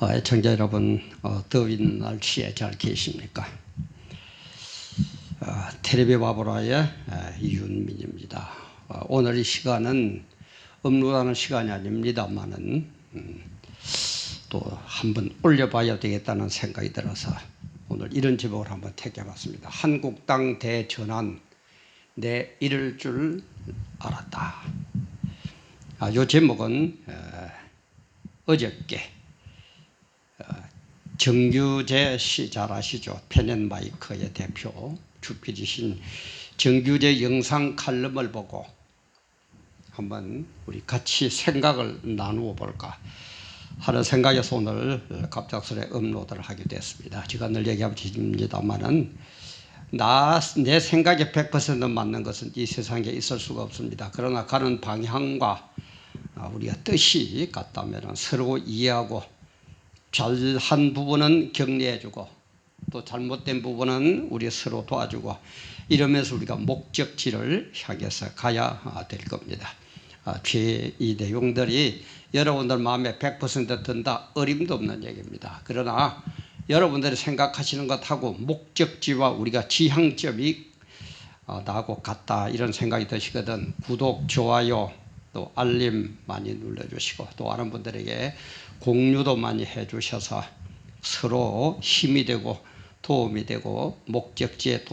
애청자 여러분, 더운 날씨에 잘 계십니까? 텔레비 바보라의 이윤민입니다. 오늘 이 시간은 업로드하는 시간이 아닙니다만은 또 한번 올려봐야 되겠다는 생각이 들어서 오늘 이런 제목을 한번 택해봤습니다. 한국당 대전환, 내 이럴 줄 알았다. 이 제목은 어저께 정규재 씨 잘 아시죠? 펜앤마이크의 대표 주필이신 정규재 영상 칼럼을 보고 한번 우리 같이 생각을 나누어 볼까 하는 생각에서 오늘 갑작스레 업로드를 하게 됐습니다. 제가 늘 얘기합니다만은 내 생각에 100% 맞는 것은 이 세상에 있을 수가 없습니다. 그러나 가는 방향과 우리가 뜻이 같다면 서로 이해하고 잘한 부분은 격려해주고 또 잘못된 부분은 우리 서로 도와주고 이러면서 우리가 목적지를 향해서 가야 될 겁니다. 이 내용들이 여러분들 마음에 100% 든다 어림도 없는 얘기입니다. 그러나 여러분들이 생각하시는 것하고 목적지와 우리가 지향점이 나하고 같다 이런 생각이 드시거든 구독, 좋아요 또 알림 많이 눌러주시고 또 아는 분들에게 공유도 많이 해주셔서 서로 힘이 되고 도움이 되고 목적지에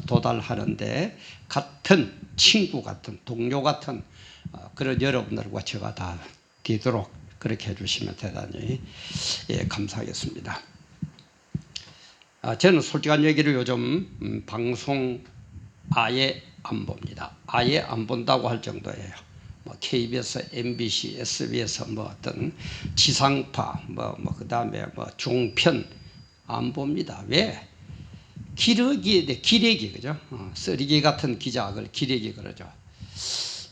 도달하는데 같은 친구 같은 동료 같은 그런 여러분들과 제가 다 되도록 그렇게 해주시면 대단히 감사하겠습니다. 저는 솔직한 얘기를 요즘 방송 아예 안 봅니다. 아예 안 본다고 할 정도예요. KBS, MBC, SBS 어떤 지상파 그다음에 종편 안 봅니다. 왜? 기레기 그죠? 쓰레기 같은 기자들 기레기 그러죠.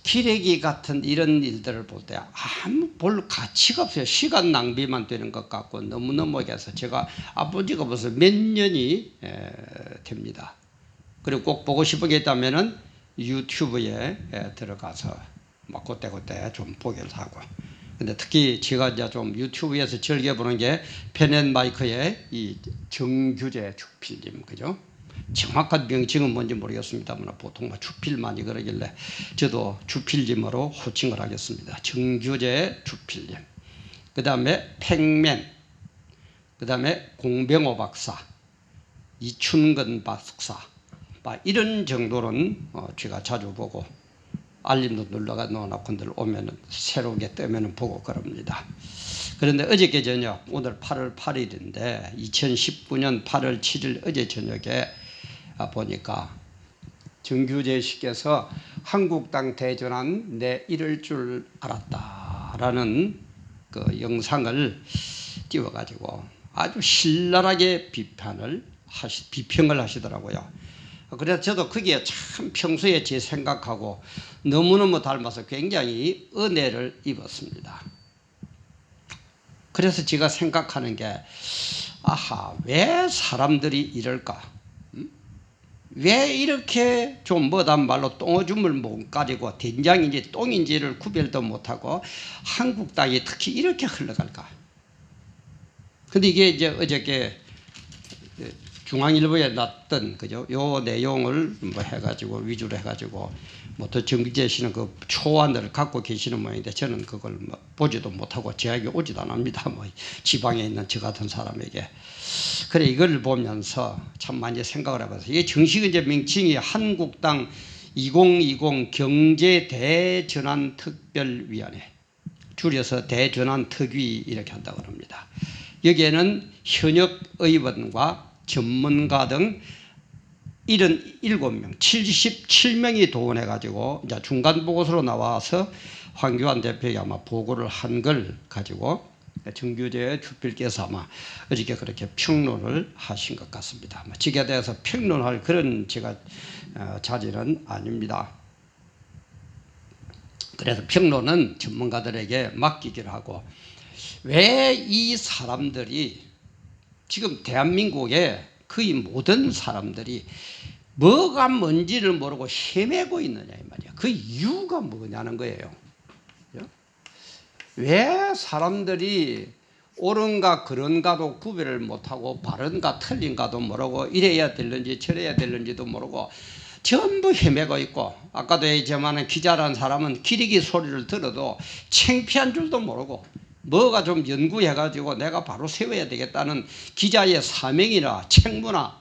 기레기 같은 이런 일들을 볼 때 아무 볼 가치가 없어요. 시간 낭비만 되는 것 같고 너무너무 해서 제가 안 본 지가 벌써 몇 년이 됩니다. 그리고 꼭 보고 싶은 게 있다면은 유튜브에 들어가서 그때 좀 보기를 하고. 근데 특히 제가 이제 좀 유튜브에서 즐겨보는 게 펜앤마이크의 이 정규재 주필님, 그죠? 정확한 명칭은 뭔지 모르겠습니다만 보통 주필만이 그러길래 저도 주필님으로 호칭을 하겠습니다. 정규재 주필님. 그 다음에 팩맨. 그 다음에 공병호 박사. 이춘근 박사. 이런 정도는 제가 자주 보고 알림도 눌러가 놓아놓고들 오면은 새롭게 뜨면은 보고 그럽니다. 그런데 어저께 저녁 오늘 8월 8일인데 2019년 8월 7일 어제 저녁에 보니까 정규재 씨께서 한국당 대전환 내 이럴 줄 알았다라는 그 영상을 띄워가지고 아주 신랄하게 비평을 하시더라고요. 그래서 저도 그게 참 평소에 제 생각하고 너무너무 닮아서 굉장히 은혜를 입었습니다. 그래서 제가 생각하는 게 왜 사람들이 이럴까? 왜 이렇게 좀 뭐단 말로 똥오줌을 못 가리고 된장인지 똥인지를 구별도 못하고 한국당이 특히 이렇게 흘러갈까? 근데 이게 이제 어저께 중앙일보에 났던 그죠? 요 내용을 해가지고 위주로 해가지고 또 정규재 씨는 그 초안을 갖고 계시는 모양인데 저는 그걸 보지도 못하고 제에게 오지도 않습니다. 지방에 있는 저 같은 사람에게. 그래 이걸 보면서 참 많이 생각을 해봤어요. 이게 정식 이제 명칭이 한국당 2020 경제대전환특별위원회, 줄여서 대전환특위 이렇게 한다고 합니다. 여기에는 현역 의원과 전문가 등 77명, 77명이 동원해가지고 이제 중간 보고서로 나와서 황교안 대표가 아마 보고를 한 걸 가지고 정규재 주필께서 아마 어저께 그렇게 평론을 하신 것 같습니다. 지게 대해서 평론할 그런 제가 자질은 아닙니다. 그래서 평론은 전문가들에게 맡기기를 하고 왜 이 사람들이 지금 대한민국의 거의 모든 사람들이 뭐가 뭔지를 모르고 헤매고 있느냐 이 말이야. 그 이유가 뭐냐는 거예요. 왜 사람들이 옳은가 그런가도 구별을 못하고 바른가 틀린가도 모르고 이래야 될는지 저래야 될는지도 모르고 전부 헤매고 있고, 아까도 얘기했지만 기자라는 사람은 기리기 소리를 들어도 창피한 줄도 모르고 뭐가 좀 연구해가지고 내가 바로 세워야 되겠다는 기자의 사명이나 책무나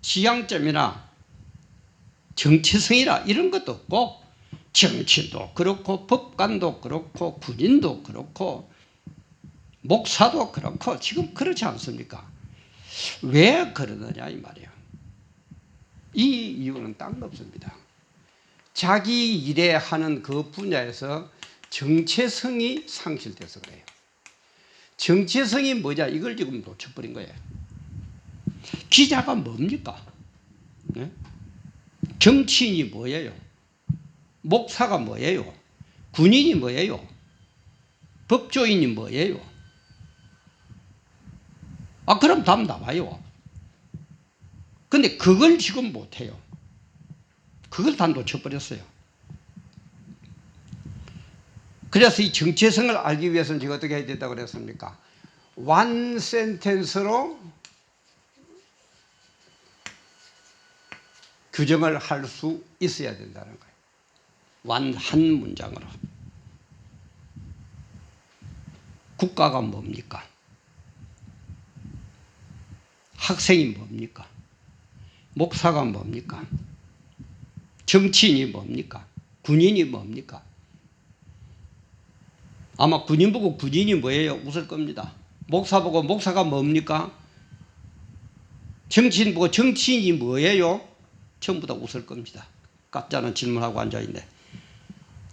지향점이나 정체성이나 이런 것도 없고, 정치도 그렇고 법관도 그렇고 군인도 그렇고 목사도 그렇고 지금 그렇지 않습니까? 왜 그러느냐 이 말이에요. 이 이유는 딴 거 없습니다. 자기 일에 하는 그 분야에서 정체성이 상실돼서 그래요. 정체성이 뭐냐 이걸 지금 놓쳐버린 거예요. 기자가 뭡니까? 네? 정치인이 뭐예요? 목사가 뭐예요? 군인이 뭐예요? 법조인이 뭐예요? 그럼 답 나와요. 근데 그걸 지금 못해요. 그걸 다 놓쳐버렸어요. 그래서 이 정체성을 알기 위해서는 제가 어떻게 해야 된다고 그랬습니까? one sentence로 규정을 할 수 있어야 된다는 거예요. 한 문장으로. 국가가 뭡니까? 학생이 뭡니까? 목사가 뭡니까? 정치인이 뭡니까? 군인이 뭡니까? 아마 군인 보고 군인이 뭐예요? 웃을 겁니다. 목사 보고 목사가 뭡니까? 정치인 보고 정치인이 뭐예요? 전부 다 웃을 겁니다. 가짜는 질문하고 앉아있네.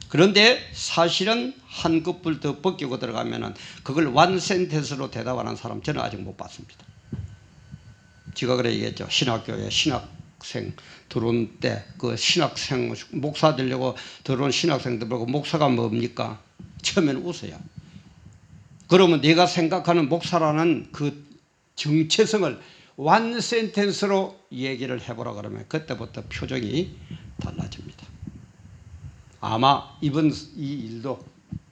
그런데 사실은 한 끗불 더 벗기고 들어가면은 그걸 one sentence로 대답하는 사람 저는 아직 못 봤습니다. 제가 그래 얘기했죠. 신학교에 신학생 들어온 때 그 신학생 목사 되려고 들어온 신학생들 보고 목사가 뭡니까? 처음에는 웃어요. 그러면 내가 생각하는 목사라는 그 정체성을 one sentence로 얘기를 해보라 그러면 그때부터 표정이 달라집니다. 아마 이번 이 일도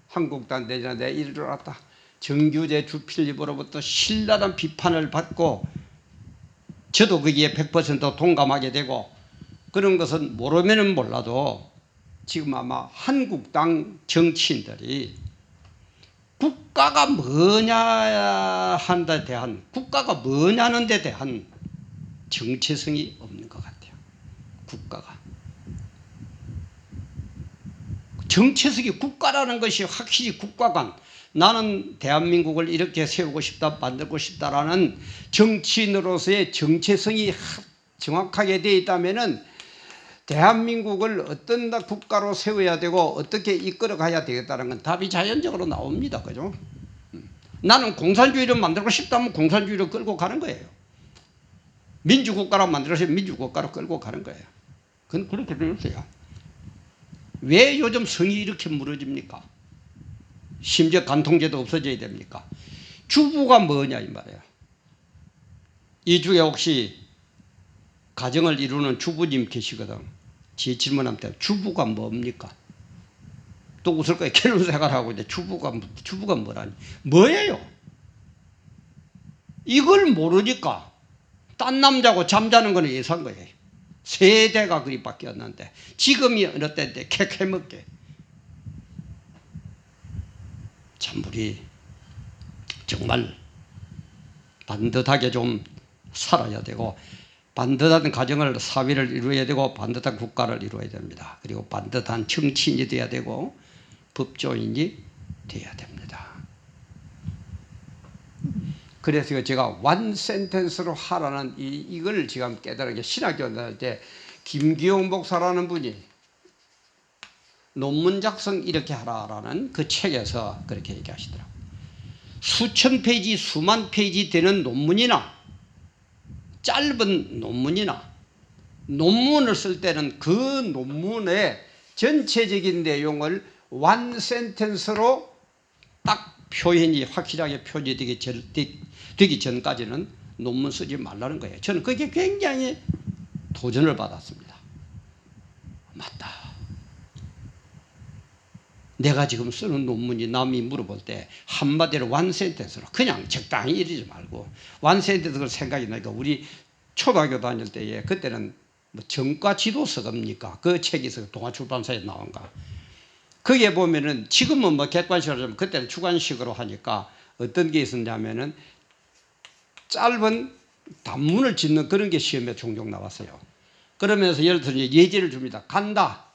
한국당 내지나 내 일을 알았다. 정규제 주필립으로부터 신랄한 비판을 받고 저도 거기에 100% 동감하게 되고, 그런 것은 모르면은 몰라도 지금 아마 한국당 정치인들이 국가가 뭐냐 하는 데 대한, 국가가 뭐냐는 데 대한 정체성이 없는 것 같아요. 국가가. 정체성이 국가라는 것이 확실히 국가관, 나는 대한민국을 이렇게 세우고 싶다, 만들고 싶다라는 정치인으로서의 정체성이 정확하게 되어 있다면은 대한민국을 어떤 국가로 세워야 되고 어떻게 이끌어 가야 되겠다는 건 답이 자연적으로 나옵니다. 그죠? 나는 공산주의를 만들고 싶다면 공산주의를 끌고 가는 거예요. 민주국가로 만들고 싶으면 민주국가로 끌고 가는 거예요. 그건 그렇게 되어 있어요. 왜 요즘 성이 이렇게 무너집니까? 심지어 간통죄도 없어져야 됩니까? 주부가 뭐냐 이 말이에요. 이 중에 혹시 가정을 이루는 주부님 계시거든. 제 질문하면 주부가 뭡니까? 또 웃을 거예요. 결혼 생활하고 있는데 주부가 뭐라니? 뭐예요? 이걸 모르니까 딴 남자고 잠자는 거는 예사한 거예요. 세대가 그리 바뀌었는데 지금이 어느 때인데 캐캐먹게. 참 우리 정말 반듯하게 좀 살아야 되고, 반듯한 가정을 사회를 이루어야 되고 반듯한 국가를 이루어야 됩니다. 그리고 반듯한 정치인이 돼야 되고 법조인이 돼야 됩니다. 그래서 제가 one sentence로 하라는 이걸 지금 깨달은 게, 신학교 다닐 때 김기용 목사라는 분이 논문 작성 이렇게 하라라는 그 책에서 그렇게 얘기하시더라고요. 수천 페이지 수만 페이지 되는 논문이나 짧은 논문이나 논문을 쓸 때는 그 논문의 전체적인 내용을 one sentence로 딱 표현이 확실하게 되기 전까지는 논문 쓰지 말라는 거예요. 저는 그게 굉장히 도전을 받았습니다. 맞다. 내가 지금 쓰는 논문이 남이 물어볼 때 한마디로 one sentence로 그냥 적당히 이러지 말고 one sentence를 생각이 나니까 우리 초등학교 다닐 때에 그때는 뭐 정과 지도서입니까? 그 책이 있어요. 동아출판사에 나온가. 거기에 보면은 지금은 뭐 객관식으로 좀 그때는 주관식으로 하니까 어떤 게 있었냐면은 짧은 단문을 짓는 그런 게 시험에 종종 나왔어요. 그러면서 예를 들어 예제를 줍니다. 간다.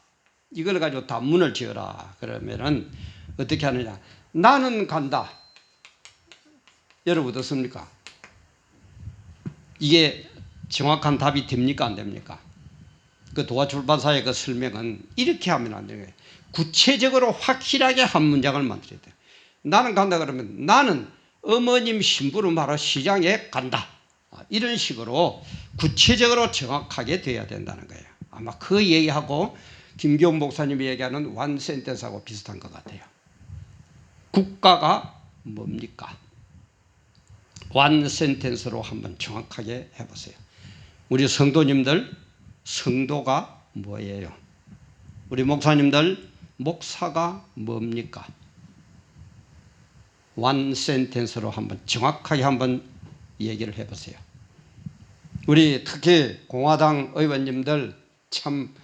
이걸 가지고 단문을 지어라. 그러면은 어떻게 하느냐. 나는 간다. 여러분 어떻습니까? 이게 정확한 답이 됩니까? 안 됩니까? 그 도화출판사의 그 설명은 이렇게 하면 안 되는 거예요. 구체적으로 확실하게 한 문장을 만들어야 돼요. 나는 간다 그러면 나는 어머님 신부로 말하 시장에 간다. 이런 식으로 구체적으로 정확하게 돼야 된다는 거예요. 아마 그 얘기하고 김기용 목사님이 얘기하는 one sentence하고 비슷한 것 같아요. 국가가 뭡니까? one sentence로 한번 정확하게 해보세요. 우리 성도님들, 성도가 뭐예요? 우리 목사님들, 목사가 뭡니까? one sentence로 한번 정확하게 한번 얘기를 해보세요. 우리 특히 공화당 의원님들 참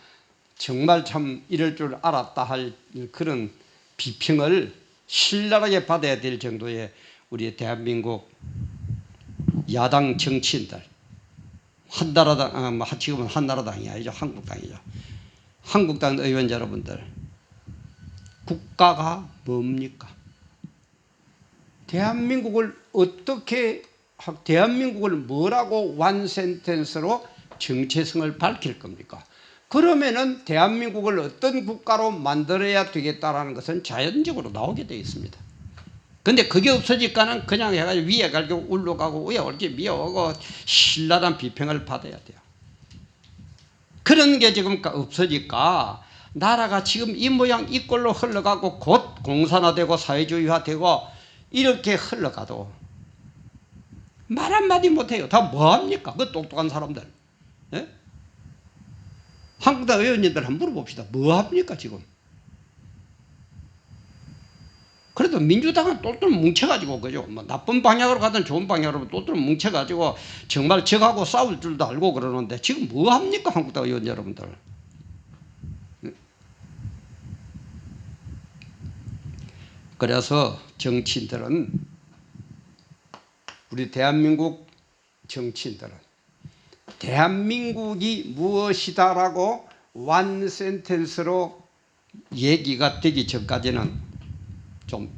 정말 참 이럴 줄 알았다 할 그런 비평을 신랄하게 받아야 될 정도의 우리 대한민국 야당 정치인들, 한나라당, 지금은 한나라당이 아니죠. 한국당이죠. 한국당 의원 여러분들, 국가가 뭡니까? 대한민국을 어떻게, 대한민국을 뭐라고 one sentence로 정체성을 밝힐 겁니까? 그러면은 대한민국을 어떤 국가로 만들어야 되겠다라는 것은 자연적으로 나오게 되어 있습니다. 근데 그게 없어질까는 그냥 해가지고 위에 가지고 울러가고 위에 올게 미워하고 신랄한 비평을 받아야 돼요. 그런 게 지금 없어질까 나라가 지금 이 모양 이 꼴로 흘러가고 곧 공산화되고 사회주의화되고 이렇게 흘러가도 말 한마디 못해요. 다 뭐합니까? 그 똑똑한 사람들. 예? 한국당 의원님들 한번 물어봅시다. 뭐합니까 지금? 그래도 민주당은 똘똘 뭉쳐가지고 그죠? 뭐 나쁜 방향으로 가든 좋은 방향으로 똘똘 뭉쳐가지고 정말 적하고 싸울 줄도 알고 그러는데 지금 뭐합니까 한국당 의원 여러분들? 그래서 정치인들은 우리 대한민국 정치인들은 대한민국이 무엇이다라고 one sentence로 얘기가 되기 전까지는 좀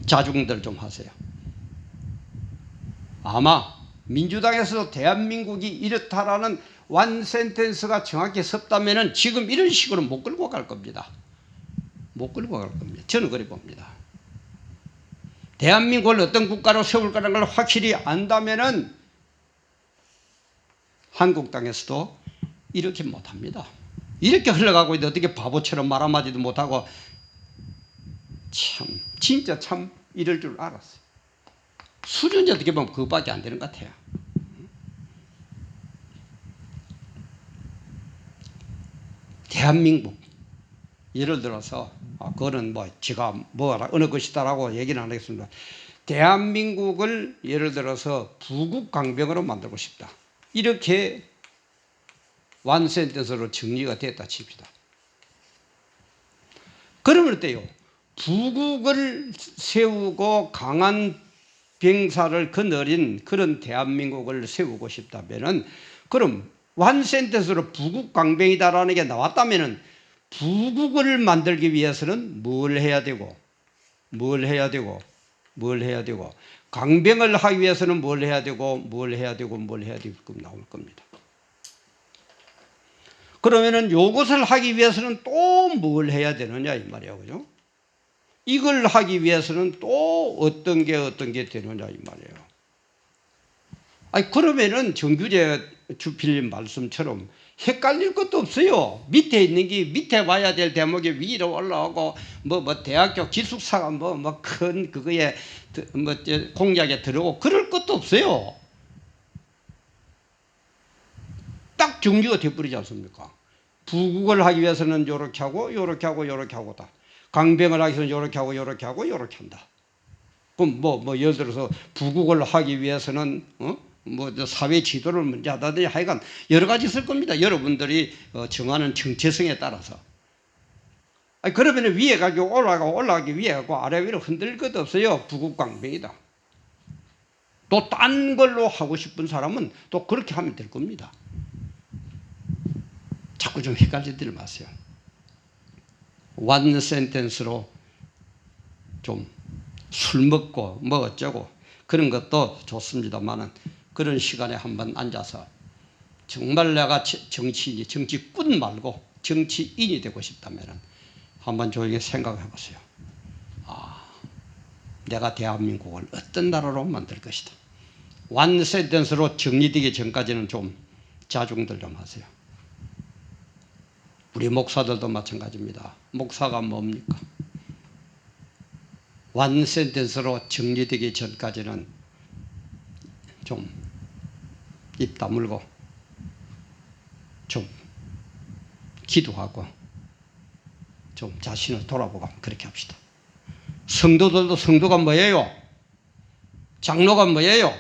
자중들 좀 하세요. 아마 민주당에서도 대한민국이 이렇다라는 one sentence가 정확히 섰다면은 지금 이런 식으로 못 끌고 갈 겁니다. 못 끌고 갈 겁니다. 저는 그래 봅니다. 대한민국을 어떤 국가로 세울 거라는 걸 확실히 안다면은 한국당에서도 이렇게 못합니다. 이렇게 흘러가고 있는데 어떻게 바보처럼 말 한마디도 못하고 참 진짜 참 이럴 줄 알았어요. 수준이 어떻게 보면 그것밖에 안 되는 것 같아요. 대한민국 예를 들어서 그거는 뭐 제가 뭐라 어느 것이다라고 얘기는 안 하겠습니다. 대한민국을 예를 들어서 부국강병으로 만들고 싶다. 이렇게 one sentence로 정리가 됐다 칩시다. 그러면 어때요? 부국을 세우고 강한 병사를 거느린 그런 대한민국을 세우고 싶다면은 그럼 one sentence로 부국강병이다라는 게 나왔다면은 부국을 만들기 위해서는 뭘 해야 되고 뭘 해야 되고 뭘 해야 되고 강병을 하기 위해서는 뭘 해야 되고 뭘 해야 되고 뭘 해야 되고 나올 겁니다. 그러면은 요것을 하기 위해서는 또 뭘 해야 되느냐 이 말이야. 그죠? 이걸 하기 위해서는 또 어떤 게 되느냐 이 말이에요. 아니 그러면은 정규재 주필님 말씀처럼 헷갈릴 것도 없어요. 밑에 있는 게 밑에 와야 될 대목이 위로 올라오고 뭐 대학교 기숙사가 뭐 큰 그거에 뭐 공약에 들어오고 그럴 것도 없어요. 딱 정리가 돼버리지 않습니까? 부국을 하기 위해서는 요렇게 하고 요렇게 하고 요렇게 하고다. 강병을 하기 위해서는 이렇게 하고 이렇게 하고 이렇게 한다. 그럼 뭐 예를 들어서 부국을 하기 위해서는 뭐 사회 지도를 먼저 하다든지 하여간 여러 가지 있을 겁니다. 여러분들이 정하는 정체성에 따라서. 그러면 위에 가지고 올라가기 위해 가지고 아래 위로 흔들 것 없어요. 부국강병이다. 또 딴 걸로 하고 싶은 사람은 또 그렇게 하면 될 겁니다. 자꾸 좀 헷갈리지 마세요. 원 센텐스로 좀 술 먹고 뭐 어쩌고 그런 것도 좋습니다만은 그런 시간에 한번 앉아서 정말 내가 정치인이 정치꾼 말고 정치인이 되고 싶다면 한번 조용히 생각해 보세요. 내가 대한민국을 어떤 나라로 만들 것이다. 원 센텐스로 정리되기 전까지는 좀 자중들 좀 하세요. 우리 목사들도 마찬가지입니다. 목사가 뭡니까? 원 센텐스로 정리되기 전까지는 좀 입 다물고 좀 기도하고 좀 자신을 돌아보고 그렇게 합시다. 성도들도 성도가 뭐예요? 장로가 뭐예요?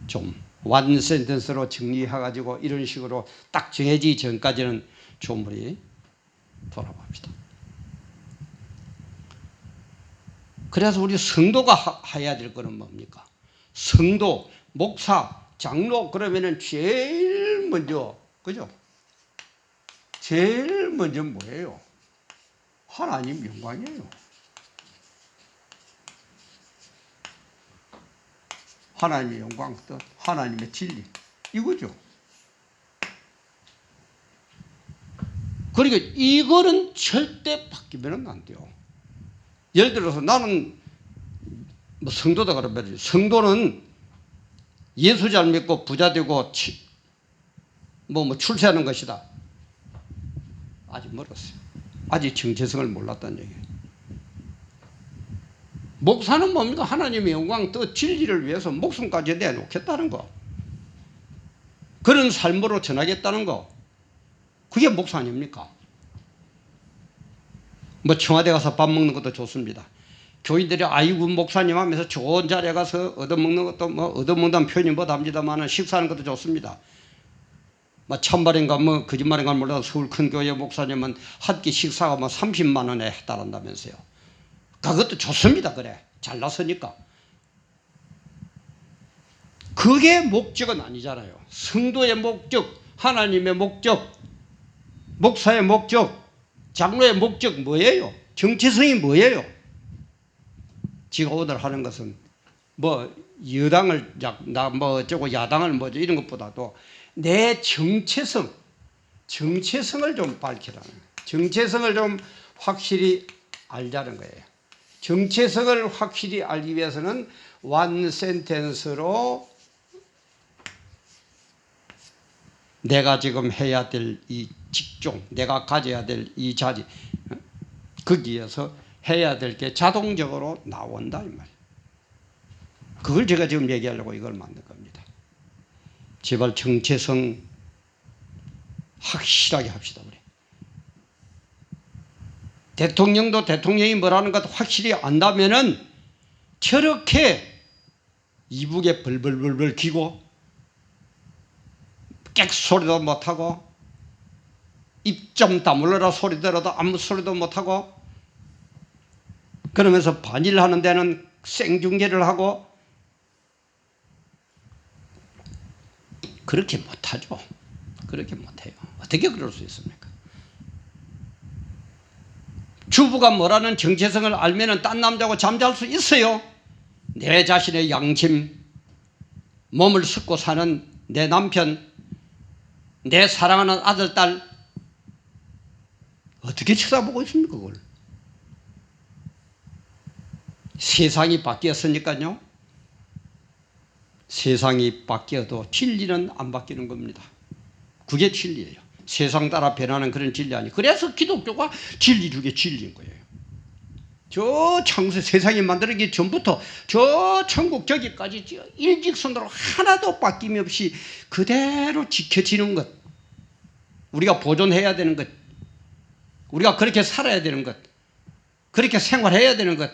좀 원 센텐스로 정리해가지고 이런 식으로 딱 정해지기 전까지는 좀 우리 돌아봅시다. 그래서 우리 성도가 해야 될 거는 뭡니까? 성도, 목사, 장로 그러면은 제일 먼저 그죠? 제일 먼저 뭐예요? 하나님 영광이에요. 하나님의 영광, 뜻, 하나님의 진리 이거죠. 그러니까 이거는 절대 바뀌면 안 돼요. 예를 들어서 나는 뭐 성도다 그러면 성도는 예수 잘 믿고 부자 되고 뭐 출세하는 것이다. 아직 멀었어요. 아직 정체성을 몰랐다는 얘기예요. 목사는 뭡니까? 하나님의 영광, 또 진리를 위해서 목숨까지 내놓겠다는 거. 그런 삶으로 전하겠다는 거. 그게 목사 아닙니까? 뭐 청와대 가서 밥 먹는 것도 좋습니다. 교인들이 아이고 목사님 하면서 좋은 자리에 가서 얻어먹는 것도 뭐 얻어먹는다는 표현이 못합니다만 식사하는 것도 좋습니다. 뭐 참말인가 뭐 거짓말인가 몰라도 서울 큰 교회 목사님은 한 끼 식사가 뭐 30만 원에 해달한다면서요. 그것도 좋습니다. 그래 잘났으니까. 그게 목적은 아니잖아요. 성도의 목적, 하나님의 목적, 목사의 목적, 장로의 목적 뭐예요? 정체성이 뭐예요? 지금 오늘 하는 것은 뭐 여당을 뭐 어쩌고 야당을 뭐죠 이런 것보다도 내 정체성을 좀 밝히라는 거예요. 정체성을 좀 확실히 알자는 거예요. 정체성을 확실히 알기 위해서는 원 센텐스로 내가 지금 해야 될 이 직종, 내가 가져야 될 이 자리, 거기에서 해야 될 게 자동적으로 나온다 이 말이에요. 그걸 제가 지금 얘기하려고 이걸 만든 겁니다. 제발 정체성 확실하게 합시다. 우리 대통령도 대통령이 뭐라는 것 확실히 안다면은 저렇게 이북에 벌벌벌벌 기고 객소리도 못하고 입 좀 다물러라 소리 들어도 아무 소리도 못하고 그러면서 반일하는 데는 생중계를 하고 그렇게 못하죠. 그렇게 못해요. 어떻게 그럴 수 있습니까? 주부가 뭐라는 정체성을 알면은 딴 남자하고 잠잘 수 있어요. 내 자신의 양심, 몸을 싣고 사는 내 남편, 내 사랑하는 아들, 딸 어떻게 쳐다보고 있습니까? 그걸. 세상이 바뀌었으니까요. 세상이 바뀌어도 진리는 안 바뀌는 겁니다. 그게 진리예요. 세상 따라 변하는 그런 진리 아니에요. 그래서 기독교가 진리 중에 진리인 거예요. 저 창세 세상이 만들어지기 전부터 저 천국 저기까지 일직선으로 하나도 바뀜이 없이 그대로 지켜지는 것. 우리가 보존해야 되는 것. 우리가 그렇게 살아야 되는 것, 그렇게 생활해야 되는 것,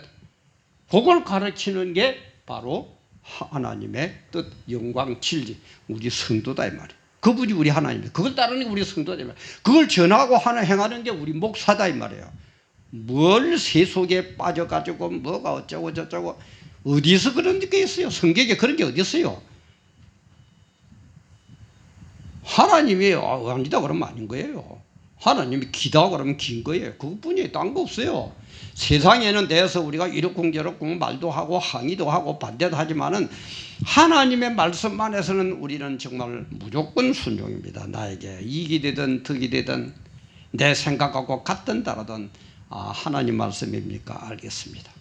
그걸 가르치는 게 바로 하나님의 뜻, 영광, 진리, 우리 성도다 이 말이에요. 그분이 우리 하나님이에요. 그걸 따르는 게 우리 성도다 이 말이에요. 그걸 전하고 행하는 게 우리 목사다 이 말이에요. 뭘 세속에 빠져가지고 뭐가 어쩌고 저쩌고 어디서 그런 게 있어요? 성경에 그런 게 어디 있어요? 하나님이 아니다 그러면 아닌 거예요. 하나님이 기다 그러면 긴 거예요. 그것뿐이에요. 딴 거 없어요. 세상에는 대해서 우리가 이렇쿵저렇쿵 말도 하고 항의도 하고 반대도 하지만은 하나님의 말씀 안에서는 우리는 정말 무조건 순종입니다. 나에게 이익이 되든 득이 되든 내 생각하고 같든 다르든 하나님 말씀입니까? 알겠습니다.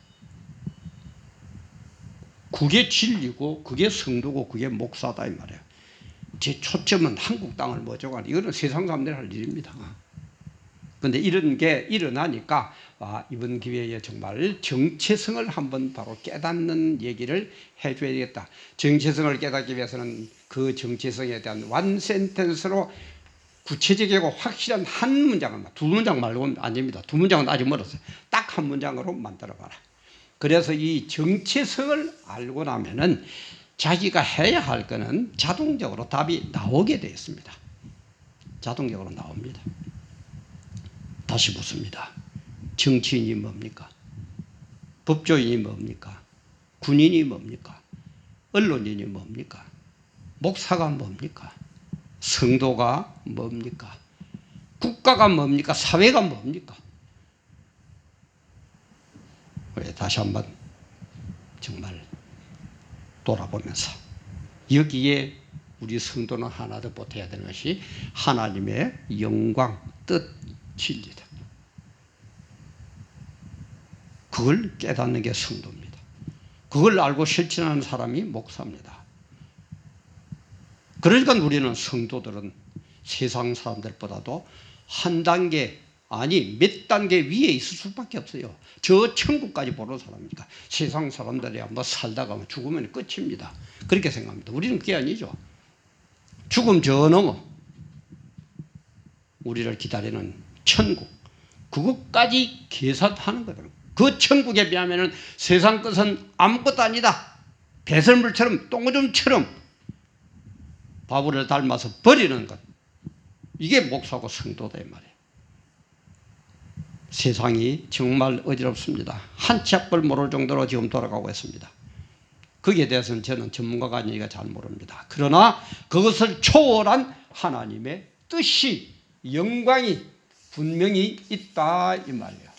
그게 진리고 그게 성도고 그게 목사다 이 말이에요. 제 초점은 한국 땅을 뭐죠? 이거는 세상 사람들이 할 일입니다. 그런데 이런 게 일어나니까 이번 기회에 정말 정체성을 한번 바로 깨닫는 얘기를 해줘야 되겠다. 정체성을 깨닫기 위해서는 그 정체성에 대한 원 센텐스로 구체적이고 확실한 한 문장을, 두 문장 말고는 안 됩니다. 두 문장은 아직 멀었어요. 딱 한 문장으로 만들어봐라. 그래서 이 정체성을 알고 나면은 자기가 해야 할 거는 자동적으로 답이 나오게 되어 있습니다. 자동적으로 나옵니다. 다시 묻습니다. 정치인이 뭡니까? 법조인이 뭡니까? 군인이 뭡니까? 언론인이 뭡니까? 목사가 뭡니까? 성도가 뭡니까? 국가가 뭡니까? 사회가 뭡니까? 우리 다시 한번 정말 돌아보면서 여기에 우리 성도는 하나 더 보태야 되는 것이 하나님의 영광, 뜻, 진리다. 그걸 깨닫는 게 성도입니다. 그걸 알고 실천하는 사람이 목사입니다. 그러니까 우리는 성도들은 세상 사람들보다도 한 단계 아니 몇 단계 위에 있을 수밖에 없어요. 저 천국까지 보는 사람입니다. 세상 사람들이야 뭐 살다가 죽으면 끝입니다. 그렇게 생각합니다. 우리는 그게 아니죠. 죽음 저 넘어 우리를 기다리는 천국, 그것까지 계산하는 거예요. 그 천국에 비하면 세상 것은 아무것도 아니다. 배설물처럼 똥오줌처럼 바보를 닮아서 버리는 것, 이게 목사고 성도다 이 말이에요. 세상이 정말 어지럽습니다. 한 치 앞을 모를 정도로 지금 돌아가고 있습니다. 거기에 대해서는 저는 전문가가 아니니까 잘 모릅니다. 그러나 그것을 초월한 하나님의 뜻이, 영광이 분명히 있다 이 말이에요.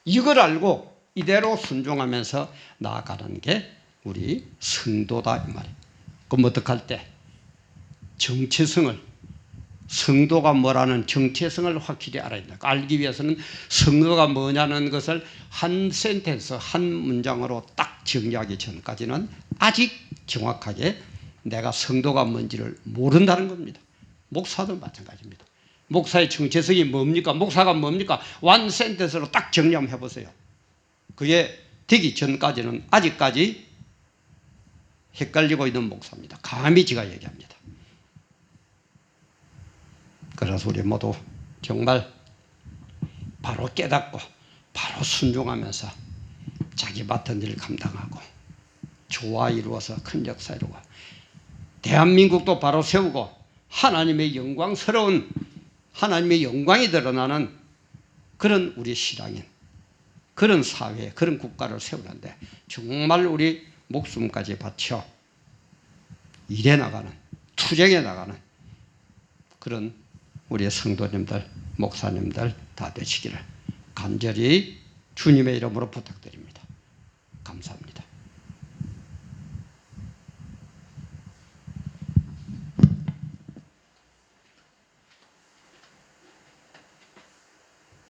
이걸 알고 이대로 순종하면서 나아가는 게 우리 성도다 이 말이에요. 그럼 어떡할 때? 정체성을, 성도가 뭐라는 정체성을 확실히 알아야 된다. 알기 위해서는 성도가 뭐냐는 것을 한 센텐스, 한 문장으로 딱 정리하기 전까지는 아직 정확하게 내가 성도가 뭔지를 모른다는 겁니다. 목사도 마찬가지입니다. 목사의 정체성이 뭡니까? 목사가 뭡니까? 원 센텐스로 딱 정리 한번 해보세요. 그게 되기 전까지는 아직까지 헷갈리고 있는 목사입니다. 감히 제가 얘기합니다. 그래서 우리 모두 정말 바로 깨닫고 바로 순종하면서 자기 맡은 일을 감당하고 조화 이루어서 큰 역사 이루고 대한민국도 바로 세우고 하나님의 영광스러운, 하나님의 영광이 드러나는 그런 우리 신앙인, 그런 사회, 그런 국가를 세우는데 정말 우리 목숨까지 바쳐 일해 나가는, 투쟁해 나가는 그런 우리의 성도님들, 목사님들 다 되시기를 간절히 주님의 이름으로 부탁드립니다.